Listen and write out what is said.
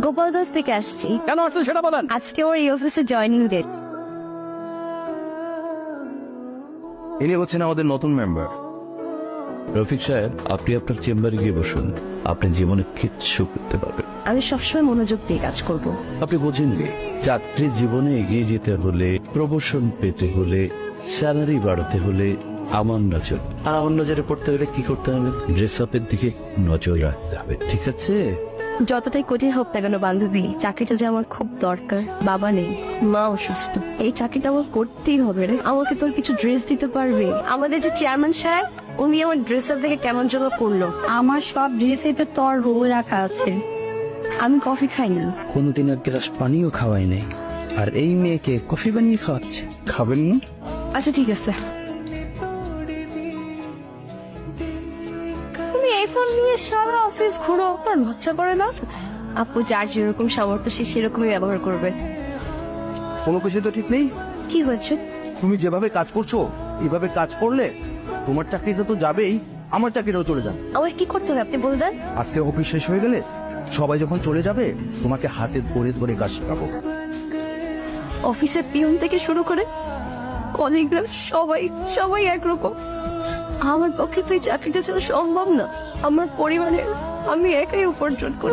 গোপালগঞ্জ থেকে আসছি। কেন আসছেন সেটা বলেন। আজকে ওর এই অফিসে জয়েনিং ডেট। ইনি হচ্ছেন আমাদের নতুন মেম্বার। রফিক সাহেব, আপনি আপনার চেম্বারে গিয়ে বসুন। আপনি জীবনে কিচ্ছু করতে পারবেন। আমি সবসময় মনোযোগ দিয়ে কাজ করব। আপনি বোঝেননি, চাকরি জীবনে এগিয়ে যেতে হলে, প্রমোশন পেতে হলে, স্যালারি বাড়াতে হলে আমার নজর, আর আমার নজরে পড়তে হলে কি করতে হবে? ড্রেস আপের দিকে নজর রাখতে হবে, ঠিক আছে? যতটাই কঠিন হোক না কেন বান্ধবী, চাকরিটা যে আমার খুব দরকার। বাবা নেই, মা অসুস্থ, এই চাকরিটা আমার করতেই হবে রে। আমাকে তোর কিছু ড্রেস দিতে পারবে? আমাদের যে চেয়ারম্যান সাহেব, উনি আমার ড্রেস আপ দেখে কেমন যেন করলো। আমার সব ড্রেসে তো তোর রোল রাখা আছে। আমি কফি খাই না। কোনোদিন এক গ্লাস পানিও খাওয়াই নাই, আর এই মেয়েকে কফি বানিয়ে খাওয়াচ্ছে। খাবেন না? আচ্ছা ঠিক আছে। তুমি এই ফোন নিয়ে সারা অফিস ঘুরো, আপনার লজ্জা করে না? আপু যার যেরকম সামর্থ্য সে সেরকমই ব্যবহার করবে। কোনো কিছু তো ঠিক নেই। কি হয়েছে? তুমি যেভাবে কাজ করছো, এভাবে কাজ করলে তোমার চাকরিটা তো যাবেই, আমার চাকরিটাও চলে যাবে। আমার কি করতে হবে আপনি বলে দেন। আজকে অফিস শেষ হয়ে গেলে সবাই যখন চলে যাবে, তোমাকে হাতে ধরে ধরে কাজ শেখাবো। অফিসের পিয়ন থেকে শুরু করে কলিগরা সবাই সবাই একরকম। আমার পক্ষে তো এই চাকরিটা ছাড়া সম্ভব না। আমার পরিবারের আমি একাই উপার্জন করি।